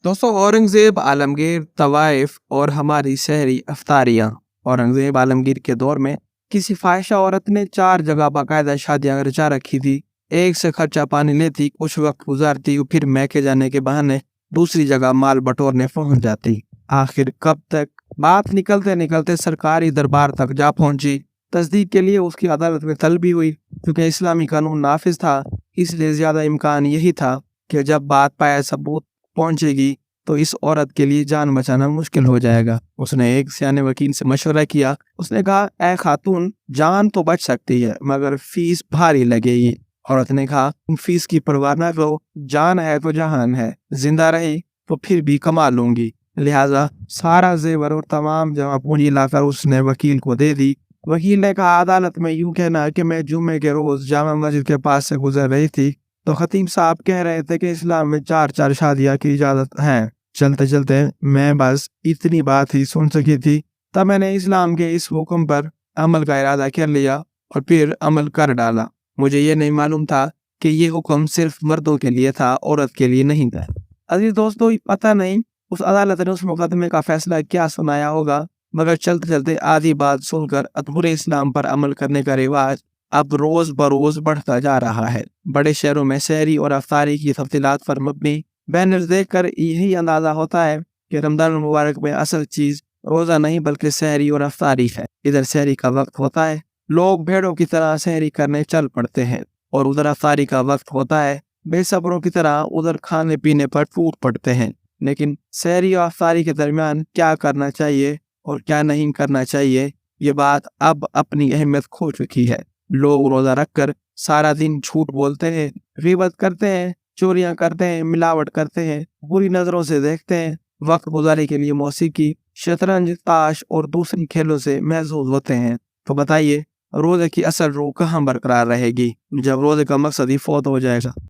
दोस्तों, औरंगजेब आलमगीर, तवाइफ और हमारी शहरी अफ्तारियाँ। औरंगजेब आलमगीर के दौर में किसी फाहिशा औरत ने 4 जगह बाकायदा शादियां रचा रखी थी। एक से खर्चा पानी लेती, कुछ वक्त गुजारती और फिर मैके जाने के बहाने दूसरी जगह माल बटोरने पहुंच जाती। आखिर कब तक? बात निकलते निकलते सरकारी दरबार तक जा पहुंची। तस्दीक के लिए उसकी अदालत में तलब हुई। क्योंकि इस्लामी कानून नाफिज था, इसलिए ज्यादा इम्कान यही था कि जब बात पाया सबूत पहुंचेगी तो इस औरत के लिए जान बचाना मुश्किल हो जाएगा। उसने एक सियाने वकील से मशवरा किया। उसने कहा, ए खातून, जान तो बच सकती है मगर फीस भारी लगेगी। औरत ने कहा, फीस की परवाह ना करो, जान है तो जहान है, जिंदा रही तो फिर भी कमा लूंगी। लिहाजा सारा जेवर और तमाम जमा पूंजी लाकर उसने वकील को दे दी। वकील ने कहा, अदालत में यूं कहना कि मैं जुम्मे के रोज जामा मस्जिद के पास से गुजर रही थी तो खतीब साहब कह रहे थे कि इस्लाम में 4 शादियां की इजाजत है। चलते चलते मैं बस इतनी बात ही सुन सकी थी, तब मैंने इस्लाम के इस हुक्म पर अमल का इरादा कर लिया और फिर अमल कर डाला। मुझे ये नहीं मालूम था कि ये हुक्म सिर्फ मर्दों के लिए था, औरत के लिए नहीं था। अजीज दोस्तों, पता नहीं उस अदालत ने उस मुकदमे का फैसला क्या सुनाया होगा, मगर चलते चलते आधी बात सुनकर अधूरे इस्लाम पर अमल करने का रिवाज अब रोज बरोज बढ़ता जा रहा है। बड़े शहरों में शहरी और अफ्तारी की तफसीलात पर मबनी बैनर्स देखकर यही अंदाजा होता है कि रमजान मुबारक में असल चीज रोजा नहीं बल्कि सहरी और अफ्तारी है। इधर सहरी का वक्त होता है, लोग भेड़ों की तरह सहरी करने चल पड़ते हैं, और उधर अफ्तारी का वक्त होता है, बेसब्रों की तरह उधर खाने पीने पर टूट पड़ते हैं। लेकिन सहरी और अफ्तारी के दरमियान क्या करना चाहिए और क्या नहीं करना चाहिए, ये बात अब अपनी अहमियत खो चुकी है। लोग रोजा रखकर सारा दिन झूठ बोलते हैं, गीबत करते हैं, चोरियां करते हैं, मिलावट करते हैं, बुरी नजरों से देखते हैं, वक्त गुजारे के लिए मौसीकी, शतरंज, ताश और दूसरी खेलों से महसूस होते हैं। तो बताइए, रोजे की असल रूह कहाँ बरकरार रहेगी जब रोजे का मकसद ही फौत हो जाएगा।